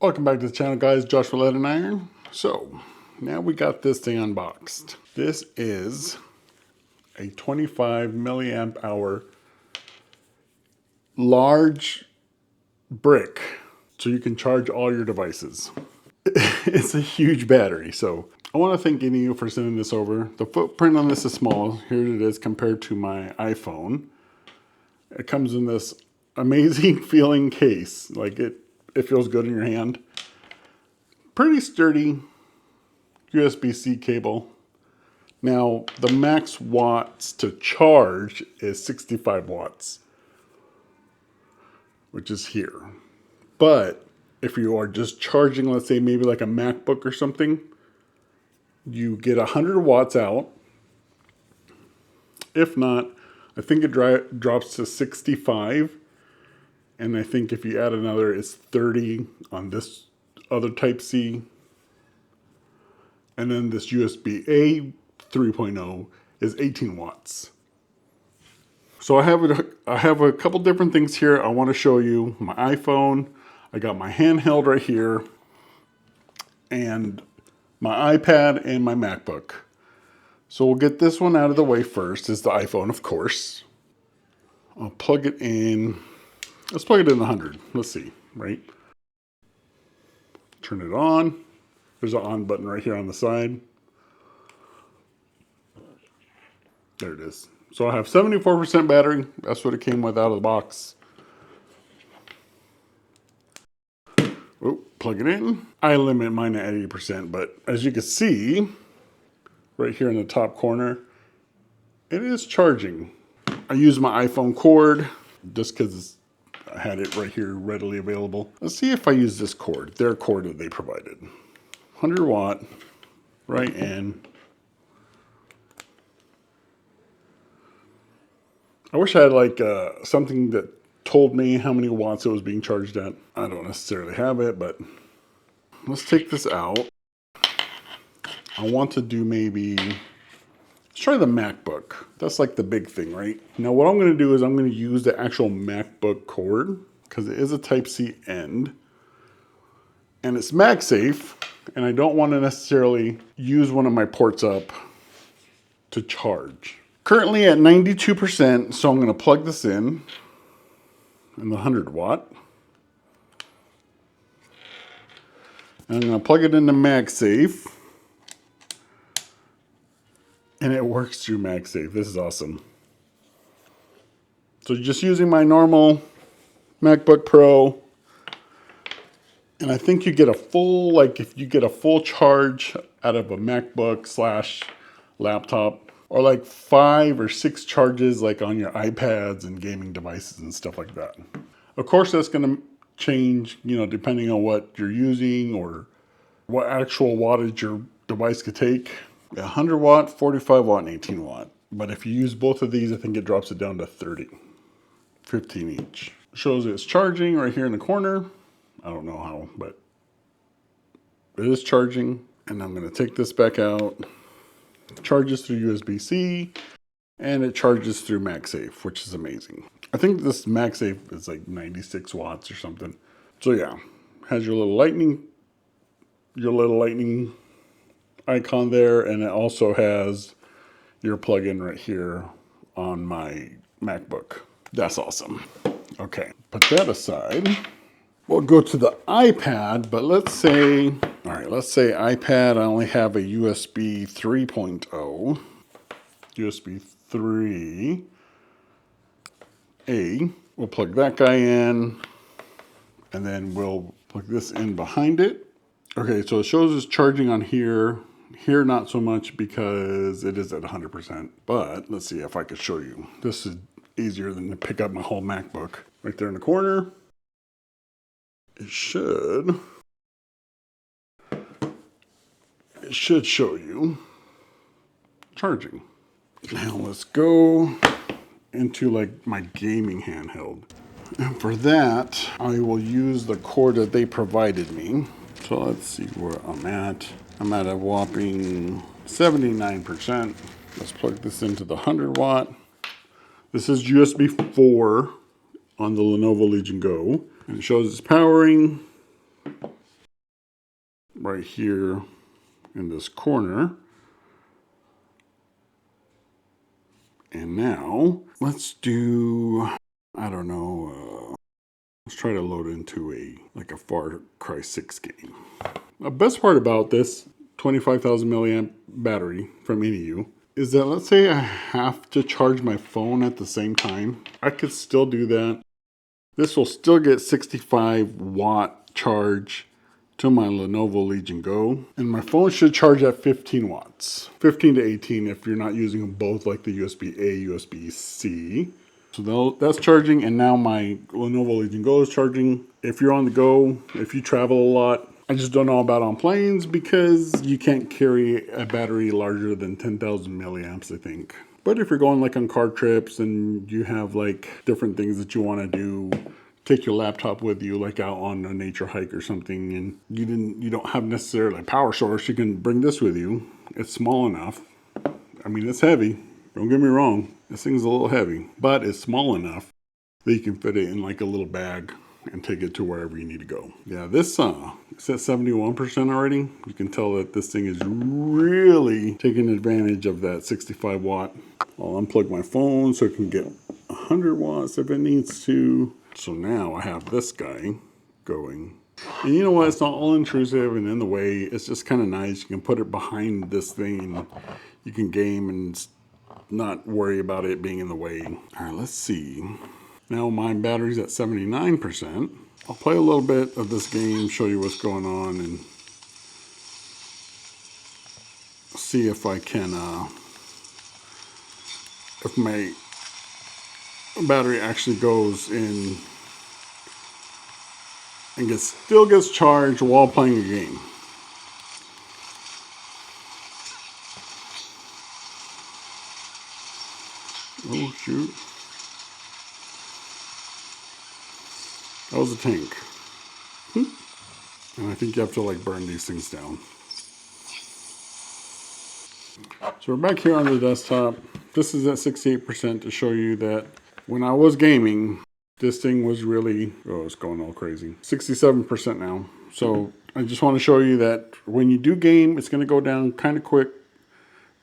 Welcome back to the channel, guys. Josh for Lead and Iron. So now we got this thing unboxed. This is a 25 milliamp hour large brick, so you can charge all your devices. It's a huge battery, so I want to thank INIU for sending this over. The footprint on this is small. Here it is compared to my iPhone. It comes in this amazing feeling case. Like it feels good in your hand. Pretty sturdy USB-C cable. Now, the max watts to charge is 65 watts, which is here. But if you are just charging, let's say maybe like a MacBook or something, you get 100 watts out. If not, I think it drops to 65. And I think if you add another, it's 30 on this other Type-C. And then this USB-A 3.0 is 18 watts. So I have a couple different things here I want to show you. My iPhone, I got my handheld right here, and my iPad and my MacBook. So we'll get this one out of the way first, is the iPhone, of course. I'll plug it in. Let's plug it in 100. Let's see, right? Turn it on. There's an on button right here on the side. There it is. So I have 74% battery. That's what it came with out of the box. Oh, plug it in. I limit mine at 80%, but as you can see, right here in the top corner, it is charging. I use my iPhone cord just because I had it right here readily available. Let's see if I use this cord, their cord that they provided. 100 watt, right in. I wish I had like something that told me how many watts it was being charged at. I don't necessarily have it, but let's take this out. I want to do maybe, let's try the MacBook. That's like the big thing, right? Now what I'm gonna do is I'm gonna use the actual MacBook cord because it is a Type-C end and it's MagSafe, and I don't want to necessarily use one of my ports up to charge. Currently at 92%, so I'm going to plug this in the 100 watt. And I'm going to plug it into MagSafe. And it works through MagSafe. This is awesome. So just using my normal MacBook Pro. And I think you get a full, like if you get a full charge out of a MacBook / laptop, or like 5 or 6 charges like on your iPads and gaming devices and stuff like that. Of course, that's going to change, depending on what you're using or what actual wattage your device could take. 100 watt, 45 watt, and 18 watt. But if you use both of these, I think it drops it down to 30, 15 each. Shows it's charging right here in the corner. I don't know how, but it is charging. And I'm going to take this back out. It charges through USB-C, and it charges through MagSafe, which is amazing. I think this MagSafe is like 96 watts or something. So yeah, has your little lightning icon there, and it also has your plug-in right here on my MacBook. That's awesome. Okay, put that aside. We'll go to the iPad, but let's say iPad, I only have a USB 3.0, USB 3A. We'll plug that guy in, and then we'll plug this in behind it. Okay, so it shows it's charging on here. Here, not so much because it is at 100%, but let's see if I could show you. This is easier than to pick up my whole MacBook. Right there in the corner. It should show you charging. Now let's go into like my gaming handheld. And for that, I will use the cord that they provided me. So let's see where I'm at. I'm at a whopping 79%. Let's plug this into the 100 watt. This is USB 4 on the Lenovo Legion Go. And it shows it's powering. right here in this corner. And now let's do, I don't know, let's try to load into a Far Cry 6 game. The best part about this 25,000 milliamp battery from INIU is that let's say I have to charge my phone at the same time. I could still do that. This will still get 65 watt charge to my Lenovo Legion Go. And my phone should charge at 15 watts. 15 to 18 if you're not using them both like the USB-A, USB-C. So that's charging, and now my Lenovo Legion Go is charging. If you're on the go, if you travel a lot, I just don't know about on planes because you can't carry a battery larger than 10,000 milliamps, I think. But if you're going like on car trips and you have like different things that you want to do, take your laptop with you, like out on a nature hike or something, and you don't have necessarily a power source, you can bring this with you. It's small enough. I mean, it's heavy. Don't get me wrong. This thing's a little heavy, but it's small enough that you can fit it in like a little bag and take it to wherever you need to go. Yeah, this it's at 71% already. You can tell that this thing is really taking advantage of that 65 watt. I'll unplug my phone so it can get 100 watts if it needs to. So now I have this guy going. And you know what? It's not all intrusive and in the way. It's just kind of nice. You can put it behind this thing and you can game and not worry about it being in the way. All right, let's see. Now my battery's at 79%. I'll play a little bit of this game, show you what's going on, and see if I can, if my battery actually goes in and still gets charged while playing a game. Oh shoot. That was a tank. And I think you have to like burn these things down. So we're back here on the desktop. This is at 68% to show you that when I was gaming, this thing was really, oh, it's going all crazy. 67% now. So I just want to show you that when you do game, it's going to go down kind of quick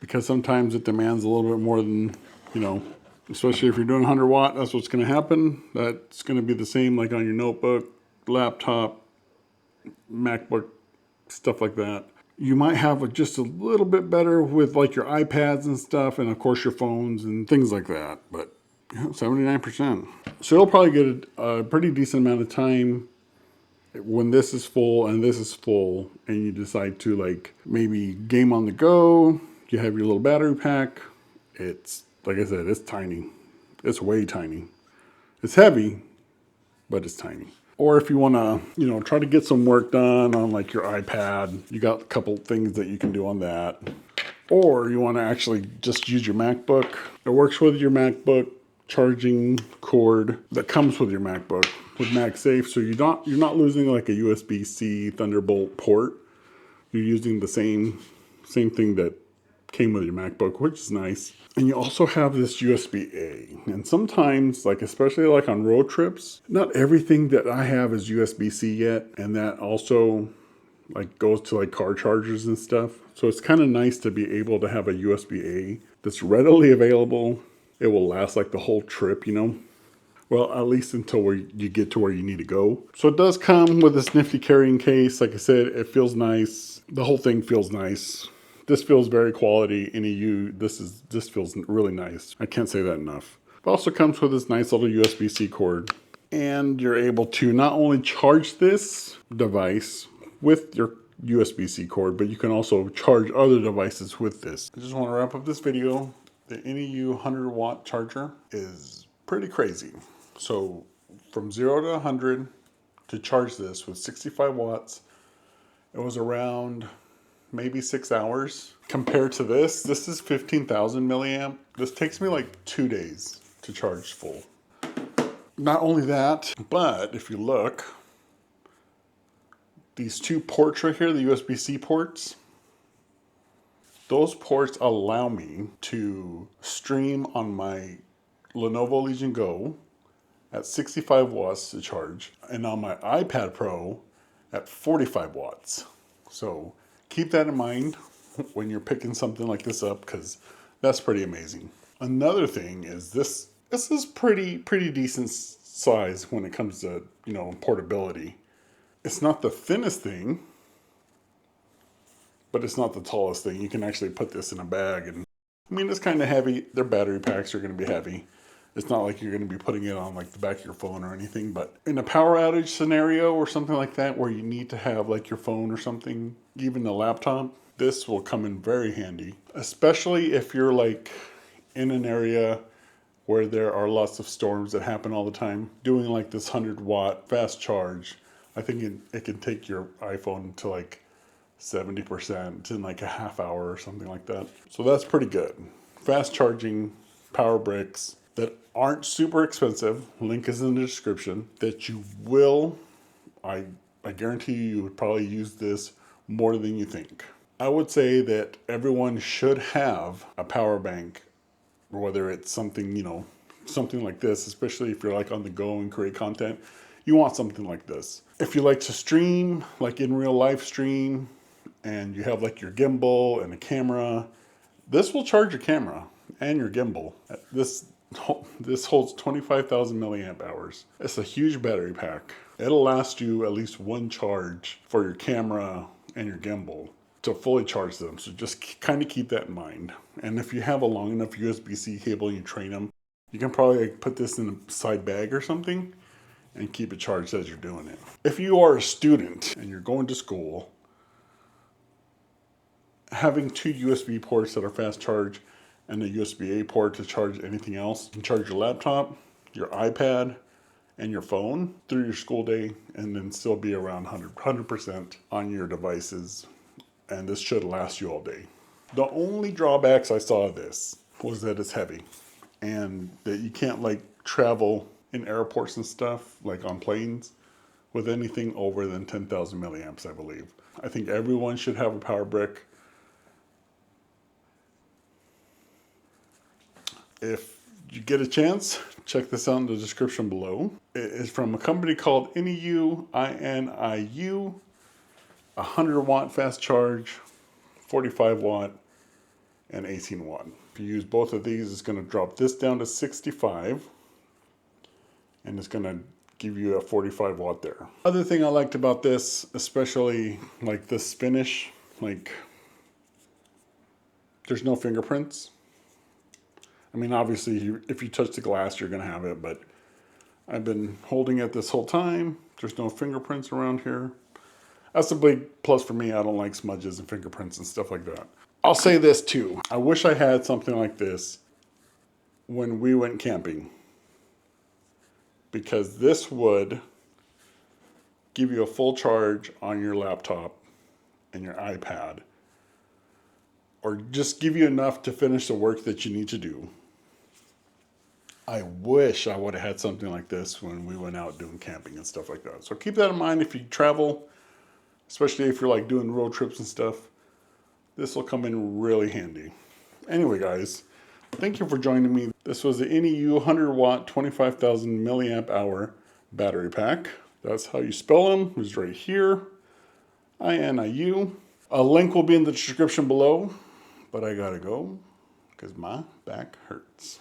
because sometimes it demands a little bit more than, you know, especially if you're doing 100 watt, that's what's going to happen. That's going to be the same like on your notebook, laptop, MacBook, stuff like that. You might have just a little bit better with like your iPads and stuff, and of course your phones and things like that, but yeah, 79%. So you'll probably get a pretty decent amount of time when this is full and this is full, and you decide to like maybe game on the go. You have your little battery pack. It's, like I said, it's tiny. It's way tiny. It's heavy, but it's tiny. Or if you want to, you know, try to get some work done on like your iPad, you got a couple things that you can do on that. Or you want to actually just use your MacBook. It works with your MacBook charging cord that comes with your MacBook with MagSafe. So you're not losing like a USB-C Thunderbolt port. You're using the same thing that came with your MacBook, which is nice. And you also have this USB-A. And sometimes, like especially like on road trips, not everything that I have is USB-C yet. And that also like goes to like car chargers and stuff. So it's kind of nice to be able to have a USB-A that's readily available. It will last like the whole trip, you know. Well, at least until you get to where you need to go. So it does come with this nifty carrying case. Like I said, it feels nice. The whole thing feels nice. This feels very quality. INIU, this feels really nice. I can't say that enough. It also comes with this nice little USB-C cord. And you're able to not only charge this device with your USB-C cord, but you can also charge other devices with this. I just want to wrap up this video. The INIU 100 watt charger is pretty crazy. So from 0 to 100 to charge this with 65 watts, it was around maybe 6 hours. Compared to this is 15,000 milliamp. This takes me like 2 days to charge full. Not only that, but if you look, these two ports right here, the USB-C ports, those ports allow me to stream on my Lenovo Legion Go at 65 watts to charge, and on my iPad Pro at 45 watts. So keep that in mind when you're picking something like this up, because that's pretty amazing. Another thing is this is pretty decent size when it comes to, you know, portability. It's not the thinnest thing, but it's not the tallest thing. You can actually put this in a bag, and I mean, it's kind of heavy. Their battery packs are going to be heavy. It's not like you're going to be putting it on like the back of your phone or anything, but in a power outage scenario or something like that where you need to have like your phone or something, even a laptop, this will come in very handy, especially if you're like in an area where there are lots of storms that happen all the time. Doing like this 100-watt fast charge, I think it can take your iPhone to like 70% in like a half hour or something like that. So that's pretty good. Fast charging power bricks that aren't super expensive. Link is in the description. That you will, I guarantee you would probably use this more than you think. I would say that everyone should have a power bank, whether it's something, you know, something like this, especially if you're like on the go and create content. You want something like this. If you like to stream, like in real life stream, and you have like your gimbal and a camera, this will charge your camera and your gimbal. This holds 25,000 milliamp hours. It's a huge battery pack. It'll last you at least one charge for your camera and your gimbal to fully charge them. So just kind of keep that in mind. And if you have a long enough USB-C cable and you train them, you can probably put this in a side bag or something and keep it charged as you're doing it. If you are a student and you're going to school, having two USB ports that are fast charge and a USB-A port to charge anything else, you can charge your laptop, your iPad, and your phone through your school day, and then still be around 100% on your devices. And this should last you all day. The only drawbacks I saw of this was that it's heavy and that you can't like travel in airports and stuff, like on planes, with anything over than 10,000 milliamps, I believe. I think everyone should have a power brick. If you get a chance, check this out in the description below. It is from a company called INIU, INIU, 100-watt fast charge, 45-watt, and 18-watt. If you use both of these, it's going to drop this down to 65, and it's going to give you a 45-watt there. Other thing I liked about this, especially like this finish, like there's no fingerprints. I mean, obviously, if you touch the glass, you're going to have it, but I've been holding it this whole time. There's no fingerprints around here. That's a big plus for me. I don't like smudges and fingerprints and stuff like that. I'll say this too. I wish I had something like this when we went camping, because this would give you a full charge on your laptop and your iPad, or just give you enough to finish the work that you need to do. I wish I would have had something like this when we went out doing camping and stuff like that. So keep that in mind if you travel, especially if you're like doing road trips and stuff. This will come in really handy. Anyway, guys, thank you for joining me. This was the INIU 100-watt, 25,000 milliamp hour battery pack. That's how you spell them. It's right here. INIU. A link will be in the description below, but I gotta go because my back hurts.